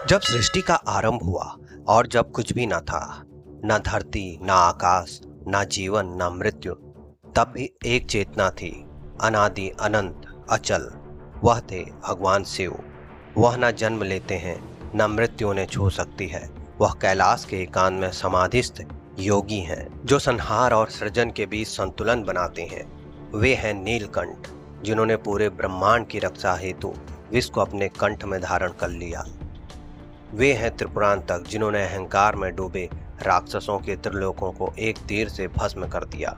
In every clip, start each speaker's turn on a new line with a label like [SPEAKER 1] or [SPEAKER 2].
[SPEAKER 1] जब सृष्टि का आरंभ हुआ और जब कुछ भी न था, न धरती, न आकाश, न जीवन, न मृत्यु, तब भी एक चेतना थी, अनादि अनंत अचल। वह थे भगवान शिव। वह न जन्म लेते हैं, न मृत्यु उन्हें छू सकती है। वह कैलाश के एकांत में समाधिस्थ योगी हैं, जो संहार और सृजन के बीच संतुलन बनाते हैं। वे हैं नीलकंठ, जिन्होंने पूरे ब्रह्मांड की रक्षा हेतु विश्व को अपने कंठ में धारण कर लिया। वे हैं त्रिपुरांतक, जिन्होंने अहंकार में डूबे राक्षसों के त्रिलोकों को एक तीर से भस्म कर दिया।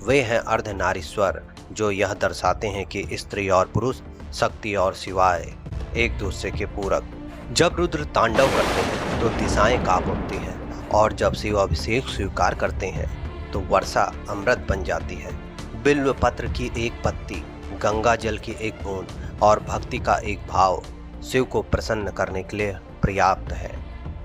[SPEAKER 1] वे हैं अर्धनारीश्वर, जो यह दर्शाते हैं कि स्त्री और पुरुष, शक्ति और शिवाय एक दूसरे के पूरक। जब रुद्र तांडव करते हैं तो दिशाएं कांप उठती हैं, और जब शिव अभिषेक स्वीकार करते हैं तो वर्षा अमृत बन जाती है। बिल्व पत्र की एक पत्ती, गंगा जल की एक बूंद और भक्ति का एक भाव शिव को प्रसन्न करने के लिए पर्याप्त है।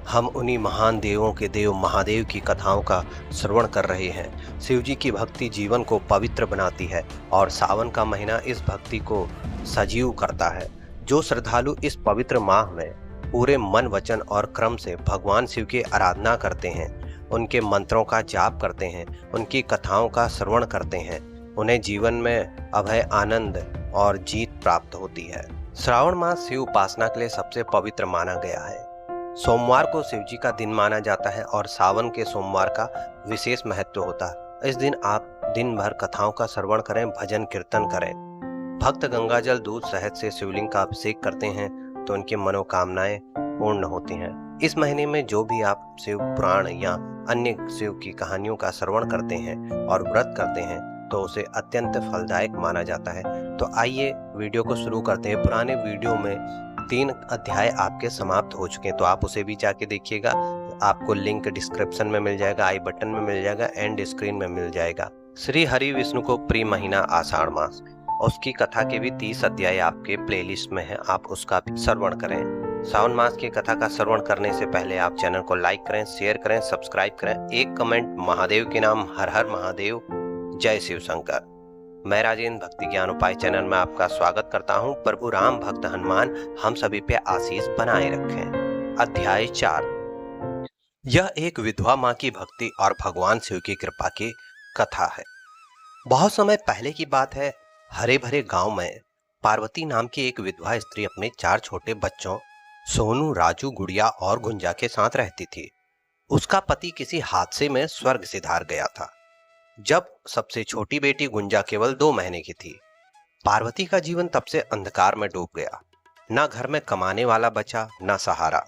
[SPEAKER 1] हम उन्हीं महान देवों के देव महादेव की कथाओं का श्रवण कर रहे हैं। शिव जी की भक्ति जीवन को पवित्र बनाती है और सावन का महीना इस भक्ति को सजीव करता है। जो श्रद्धालु इस पवित्र माह में पूरे मन, वचन और क्रम से भगवान शिव की आराधना करते हैं, उनके मंत्रों का जाप करते हैं, उनकी कथाओं का श्रवण करते हैं, उन्हें जीवन में अभय, आनंद और जीत प्राप्त होती है। श्रावण मास शिव उपासना के लिए सबसे पवित्र माना गया है। सोमवार को शिव जी का दिन माना जाता है और सावन के सोमवार का विशेष महत्व होता है। इस दिन आप दिन भर कथाओं का श्रवण करें, भजन कीर्तन करें। भक्त गंगाजल, दूध, शहद से शिवलिंग का अभिषेक करते हैं तो उनकी मनोकामनाएं पूर्ण होती हैं। इस महीने में जो भी आप शिव पुराण या अन्य शिव की कहानियों का श्रवण करते हैं और व्रत करते हैं तो उसे अत्यंत फलदायक माना जाता है। तो आइए वीडियो को शुरू करते हैं। पुराने वीडियो में 3 अध्याय आपके समाप्त हो चुके हैं, तो आप उसे भी जाके देखिएगा। आपको लिंक डिस्क्रिप्शन में मिल जाएगा, आई बटन में मिल जाएगा, एंड स्क्रीन में मिल जाएगा। श्री हरि विष्णु को प्रिय महीना आषाढ़ मास, उसकी कथा के भी 30 अध्याय आपके प्लेलिस्ट में है, आप उसका भी श्रवण करें। सावन मास की कथा का श्रवण करने से पहले आप चैनल को लाइक करें, शेयर करें, सब्सक्राइब करें, एक कमेंट महादेव के नाम हर हर महादेव, जय शिव शंकर। मैं राजेंद्र भक्ति ज्ञान उपाय चैनल में आपका स्वागत करता हूं। प्रभु राम भक्त हनुमान हम सभी पे आशीष बनाए रखें। अध्याय 4। यह एक विधवा माँ की भक्ति और भगवान शिव की कृपा की कथा है। बहुत समय पहले की बात है। हरे भरे गांव में पार्वती नाम की एक विधवा स्त्री अपने 4 छोटे बच्चों सोनू, राजू, गुड़िया और गुंजा के साथ रहती थी। उसका पति किसी हादसे में स्वर्ग सिधार गया था। जब सबसे छोटी बेटी गुंजा केवल 2 महीने की थी, पार्वती का जीवन तब से अंधकार में डूब गया। न घर में कमाने वाला बचा, न सहारा।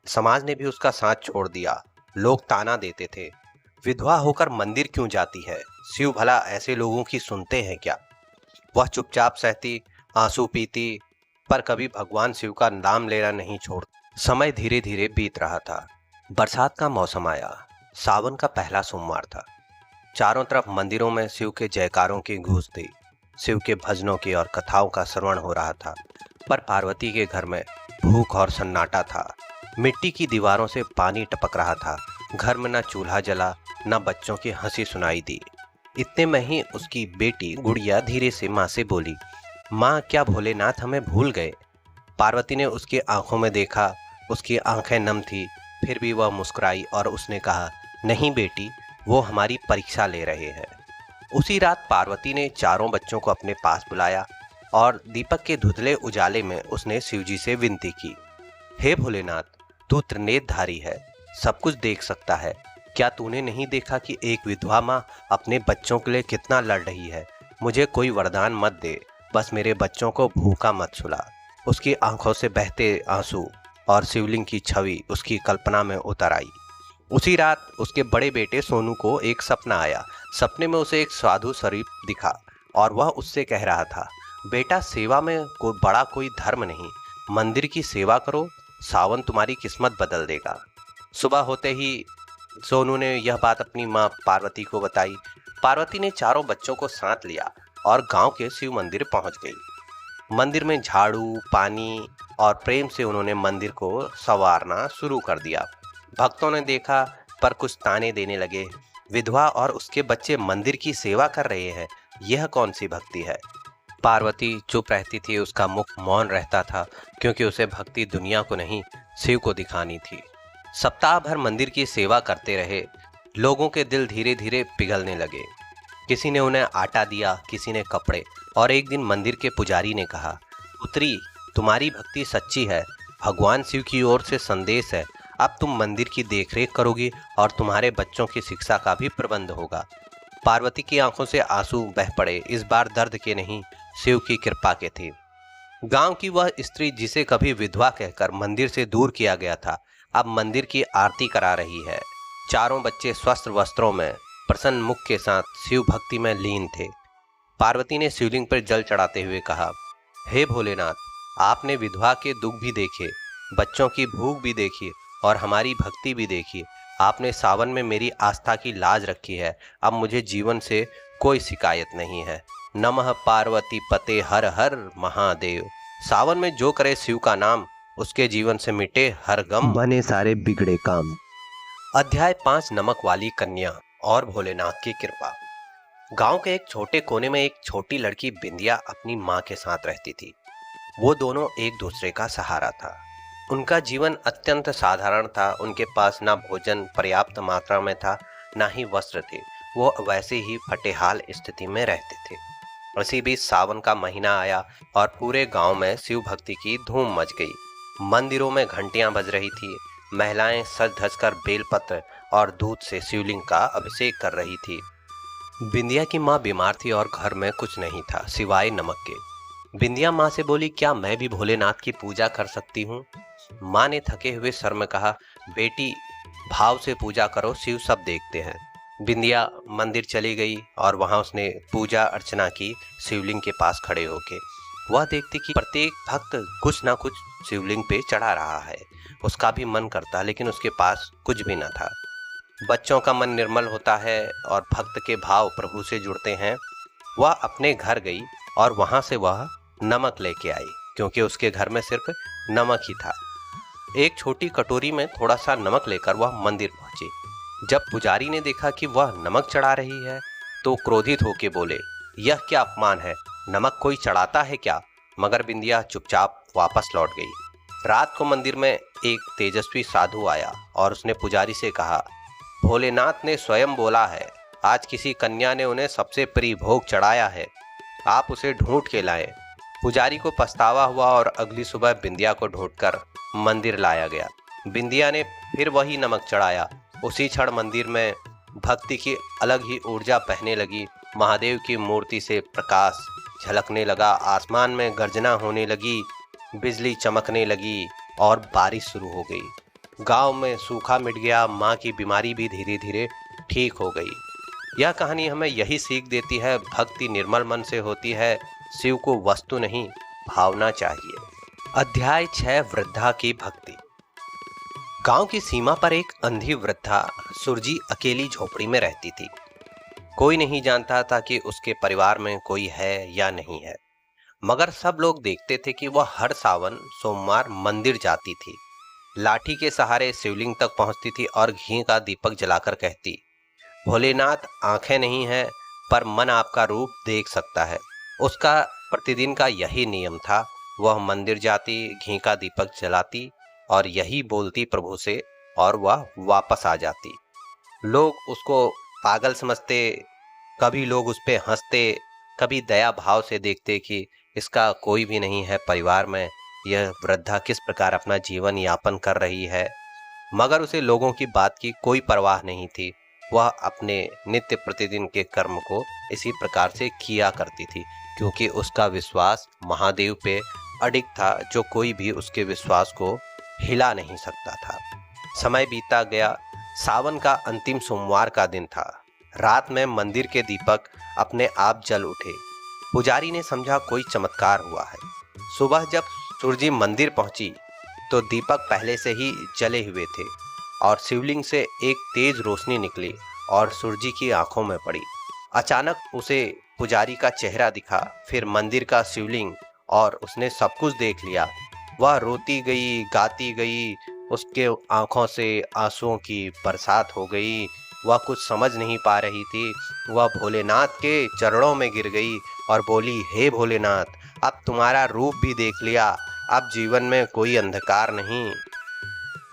[SPEAKER 1] समाज ने भी उसका साथ छोड़ दिया। लोग ताना देते थे, विधवा होकर मंदिर क्यों जाती है, शिव भला ऐसे लोगों की सुनते हैं क्या। वह चुपचाप सहती, आंसू पीती, पर कभी भगवान शिव का नाम लेना नहीं छोड़। समय धीरे धीरे बीत रहा था। बरसात का मौसम आया। सावन का पहला सोमवार था। चारों तरफ मंदिरों में शिव के जयकारों की गूंज थी। शिव के भजनों की और कथाओं का श्रवण हो रहा था। पर पार्वती के घर में भूख और सन्नाटा था। मिट्टी की दीवारों से पानी टपक रहा था। घर में न चूल्हा जला, न बच्चों की हंसी सुनाई दी। इतने में ही उसकी बेटी गुड़िया धीरे से माँ से बोली, माँ, क्या भोलेनाथ हमें भूल गए। पार्वती ने उसकी आंखों में देखा। उसकी आंखें नम थी, फिर भी वह मुस्कुराई और उसने कहा, नहीं बेटी, वो हमारी परीक्षा ले रहे हैं। उसी रात पार्वती ने चारों बच्चों को अपने पास बुलाया और दीपक के धुंधले उजाले में उसने शिवजी से विनती की, हे भोलेनाथ, तू त्रिनेत्रधारी है, सब कुछ देख सकता है। क्या तूने नहीं देखा कि एक विधवा माँ अपने बच्चों के लिए कितना लड़ रही है। मुझे कोई वरदान मत दे, बस मेरे बच्चों को भूखा मत सुला। उसकी आंखों से बहते आंसू और शिवलिंग की छवि उसकी कल्पना में उतर आई। उसी रात उसके बड़े बेटे सोनू को एक सपना आया। सपने में उसे एक साधु शरीफ दिखा और वह उससे कह रहा था, बेटा, सेवा में कोई धर्म नहीं, मंदिर की सेवा करो, सावन तुम्हारी किस्मत बदल देगा। सुबह होते ही सोनू ने यह बात अपनी माँ पार्वती को बताई। पार्वती ने चारों बच्चों को साथ लिया और गांव के शिव मंदिर पहुंच गई। मंदिर में झाड़ू, पानी और प्रेम से उन्होंने मंदिर को संवारना शुरू कर दिया। भक्तों ने देखा पर कुछ ताने देने लगे, विधवा और उसके बच्चे मंदिर की सेवा कर रहे हैं, यह कौन सी भक्ति है। पार्वती चुप रहती थी, उसका मुख मौन रहता था, क्योंकि उसे भक्ति दुनिया को नहीं, शिव को दिखानी थी। सप्ताह भर मंदिर की सेवा करते रहे। लोगों के दिल धीरे धीरे पिघलने लगे। किसी ने उन्हें आटा दिया, किसी ने कपड़े, और एक दिन मंदिर के पुजारी ने कहा, पुत्री, तुम्हारी भक्ति सच्ची है, भगवान शिव की ओर से संदेश है। अब तुम मंदिर की देखरेख करोगी और तुम्हारे बच्चों की शिक्षा का भी प्रबंध होगा। पार्वती की आंखों से आंसू बह पड़े, इस बार दर्द के नहीं, शिव की कृपा के थे। गांव की वह स्त्री जिसे कभी विधवा कहकर मंदिर से दूर किया गया था, अब मंदिर की आरती करा रही है। चारों बच्चे स्वस्थ वस्त्रों में प्रसन्न मुख के साथ शिव भक्ति में लीन थे। पार्वती ने शिवलिंग पर जल चढ़ाते हुए कहा, हे भोलेनाथ, आपने विधवा के दुख भी देखे, बच्चों की भूख भी देखी और हमारी भक्ति भी देखी। आपने सावन में मेरी आस्था की लाज रखी है। अब मुझे जीवन से कोई शिकायत नहीं है। नमः पार्वती पते हर हर महादेव। सावन में जो करे शिव का नाम, उसके जीवन से मिटे हर गम, बने सारे बिगड़े काम। अध्याय 5, नमक वाली कन्या और भोलेनाथ की कृपा। गांव के एक छोटे कोने में एक छोटी लड़की बिंदिया अपनी माँ के साथ रहती थी। वो दोनों एक दूसरे का सहारा था। उनका जीवन अत्यंत साधारण था। उनके पास ना भोजन पर्याप्त मात्रा में था, ना ही वस्त्र थे। वो वैसे ही फटेहाल स्थिति में रहते थे। इसी बीच सावन का महीना आया और पूरे गांव में शिव भक्ति की धूम मच गई। मंदिरों में घंटियां बज रही थी। महिलाएं सज धज कर बेलपत्र और दूध से शिवलिंग का अभिषेक कर रही थी। बिंदिया की माँ बीमार थी और घर में कुछ नहीं था सिवाय नमक के। बिंदिया माँ से बोली, क्या मैं भी भोलेनाथ की पूजा कर सकती हूँ? माँ ने थके हुए स्वर में कहा, बेटी, भाव से पूजा करो, शिव सब देखते हैं। बिंदिया मंदिर चली गई और वहां उसने पूजा अर्चना की। शिवलिंग के पास खड़े होके वह देखती कि प्रत्येक भक्त कुछ ना कुछ शिवलिंग पे चढ़ा रहा है। उसका भी मन करता, लेकिन उसके पास कुछ भी न था। बच्चों का मन निर्मल होता है और भक्त के भाव प्रभु से जुड़ते हैं। वह अपने घर गई और वहां से वह नमक लेके आई, क्योंकि उसके घर में सिर्फ नमक ही था। एक छोटी कटोरी में थोड़ा सा नमक लेकर वह मंदिर पहुंची। जब पुजारी ने देखा कि वह नमक चढ़ा रही है, तो क्रोधित होकर बोले, यह क्या अपमान है, नमक कोई चढ़ाता है क्या? मगर बिंदिया चुपचाप वापस लौट गई। रात को मंदिर में एक तेजस्वी साधु आया और उसने पुजारी से कहा, भोलेनाथ ने स्वयं बोला है, आज किसी कन्या ने उन्हें सबसे प्रिय भोग चढ़ाया है, आप उसे ढूंढ के लाएं। पुजारी को पछतावा हुआ और अगली सुबह बिंदिया को ढूंढकर मंदिर लाया गया। बिंदिया ने फिर वही नमक चढ़ाया। उसी क्षण मंदिर में भक्ति की अलग ही ऊर्जा बहने लगी। महादेव की मूर्ति से प्रकाश झलकने लगा, आसमान में गर्जना होने लगी, बिजली चमकने लगी और बारिश शुरू हो गई। गांव में सूखा मिट गया। माँ की बीमारी भी धीरे धीरे ठीक हो गई। यह कहानी हमें यही सीख देती है, भक्ति निर्मल मन से होती है। शिव को वस्तु नहीं, भावना चाहिए। अध्याय 6, वृद्धा की भक्ति। गांव की सीमा पर एक अंधी वृद्धा सुरजी अकेली झोपड़ी में रहती थी। कोई नहीं जानता था कि उसके परिवार में कोई है या नहीं है, मगर सब लोग देखते थे कि वह हर सावन सोमवार मंदिर जाती थी, लाठी के सहारे शिवलिंग तक पहुंचती थी और घी का दीपक जलाकर कहती, भोलेनाथ, आंखें नहीं हैं पर मन आपका रूप देख सकता है। उसका प्रतिदिन का यही नियम था। वह मंदिर जाती, घी का दीपक जलाती और यही बोलती प्रभु से, और वह वापस आ जाती। लोग उसको पागल समझते, कभी लोग उस पे हंसते, कभी दया भाव से देखते कि इसका कोई भी नहीं है परिवार में, यह वृद्धा किस प्रकार अपना जीवन यापन कर रही है। मगर उसे लोगों की बात की कोई परवाह नहीं थी। वह अपने नित्य प्रतिदिन के कर्म को इसी प्रकार से किया करती थी, क्योंकि उसका विश्वास महादेव पे अडिग था, जो कोई भी उसके विश्वास को हिला नहीं सकता था। समय बीता गया। सावन का अंतिम सोमवार का दिन था। रात में मंदिर के दीपक अपने आप जल उठे। पुजारी ने समझा कोई चमत्कार हुआ है। सुबह जब सूरजी मंदिर पहुंची तो दीपक पहले से ही जले हुए थे और शिवलिंग से एक तेज रोशनी निकली और सूरजी की आंखों में पड़ी। अचानक उसे पुजारी का चेहरा दिखा, फिर मंदिर का शिवलिंग, और उसने सब कुछ देख लिया। वह रोती गई, गाती गई, उसके आंखों से आंसुओं की बरसात हो गई। वह कुछ समझ नहीं पा रही थी। वह भोलेनाथ के चरणों में गिर गई और बोली, हे भोलेनाथ, अब तुम्हारा रूप भी देख लिया, अब जीवन में कोई अंधकार नहीं।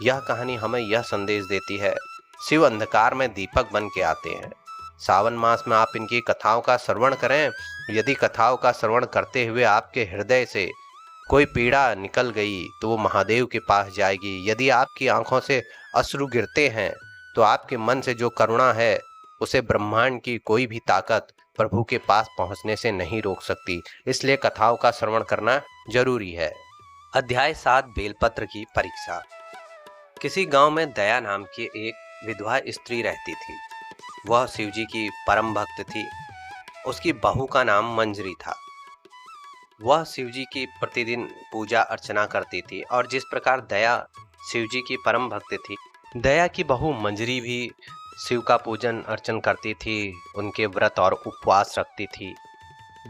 [SPEAKER 1] यह कहानी हमें यह संदेश देती है, शिव अंधकार में दीपक बन के आते हैं। सावन मास में आप इनकी कथाओं का श्रवण करें। यदि कथाओं का श्रवण करते हुए आपके हृदय से कोई पीड़ा निकल गई तो वो महादेव के पास जाएगी। यदि आपकी आंखों से अश्रु गिरते हैं तो आपके मन से जो करुणा है उसे ब्रह्मांड की कोई भी ताकत प्रभु के पास पहुंचने से नहीं रोक सकती। इसलिए कथाओं का श्रवण करना जरूरी है। अध्याय 7, बेलपत्र की परीक्षा। किसी गांव में दया नाम की एक विधवा स्त्री रहती थी। वह शिवजी की परम भक्त थी। उसकी बहू का नाम मंजरी था। वह शिवजी की प्रतिदिन पूजा अर्चना करती थी और जिस प्रकार दया शिवजी की परम भक्त थी, दया की बहू मंजरी भी शिव का पूजन अर्चन करती थी, उनके व्रत और उपवास रखती थी।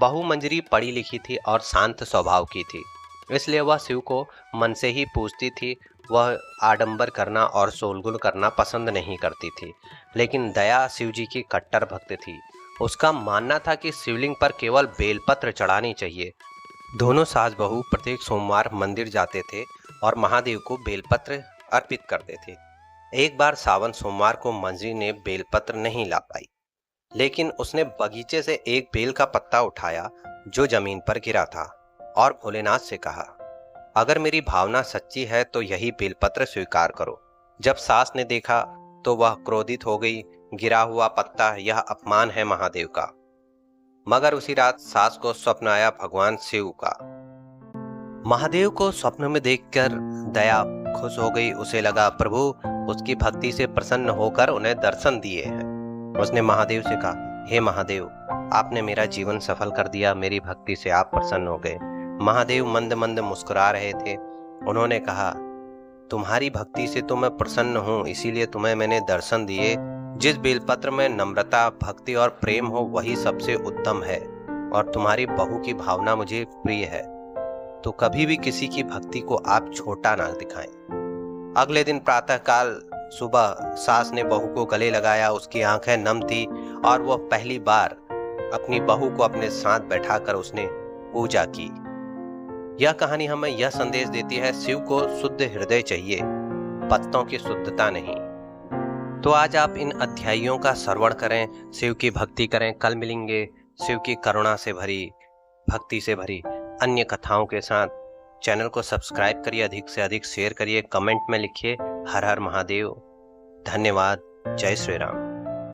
[SPEAKER 1] बहू मंजरी पढ़ी लिखी थी और शांत स्वभाव की थी, इसलिए वह शिव को मन से ही पूजती थी। वह आडंबर करना और शोलगुल करना पसंद नहीं करती थी। लेकिन दया शिवजी की कट्टर भक्त थी। उसका मानना था कि शिवलिंग पर केवल बेलपत्र चढ़ानी चाहिए। दोनों सास बहू प्रत्येक सोमवार मंदिर जाते थे और महादेव को बेलपत्र अर्पित करते थे। एक बार सावन सोमवार को मंजरी ने बेलपत्र नहीं ला पाई, लेकिन उसने बगीचे से एक बेल का पत्ता उठाया जो जमीन पर गिरा था और भोलेनाथ से कहा, अगर मेरी भावना सच्ची है तो यही बेलपत्र स्वीकार करो। जब सास ने देखा तो वह क्रोधित हो गई। गिरा हुआ पत्ता, यह अपमान है महादेव का। मगर उसी रात सास को स्वप्न आया भगवान शिव का। महादेव को स्वप्न में देखकर दया खुश हो गई। उसे लगा प्रभु उसकी भक्ति से प्रसन्न होकर उन्हें दर्शन दिए हैं। उसने महादेव से कहा, हे महादेव, आपने मेरा जीवन सफल कर दिया, मेरी भक्ति से आप प्रसन्न हो गए। महादेव मंद मंद मुस्कुरा रहे थे। उन्होंने कहा, तुम्हारी भक्ति से तो मैं प्रसन्न हूँ, इसीलिए तुम्हें मैंने दर्शन दिए। जिस बेलपत्र में नम्रता, भक्ति और प्रेम हो वही सबसे उत्तम है, और तुम्हारी बहू की भावना मुझे प्रिय है, तो कभी भी किसी की भक्ति को आप छोटा ना दिखाएं। अगले दिन प्रातःकाल सुबह सास ने बहू को गले लगाया। उसकी आंखें नम थी और वह पहली बार अपनी बहू को अपने साथ बैठाकर उसने पूजा की। यह कहानी हमें यह संदेश देती है, शिव को शुद्ध हृदय चाहिए, पत्तों की शुद्धता नहीं। तो आज आप इन अध्यायों का श्रवण करें, शिव की भक्ति करें। कल मिलेंगे शिव की करुणा से भरी, भक्ति से भरी अन्य कथाओं के साथ। चैनल को सब्सक्राइब करिए, अधिक से अधिक शेयर करिए, कमेंट में लिखिए हर हर महादेव। धन्यवाद। जय श्री राम।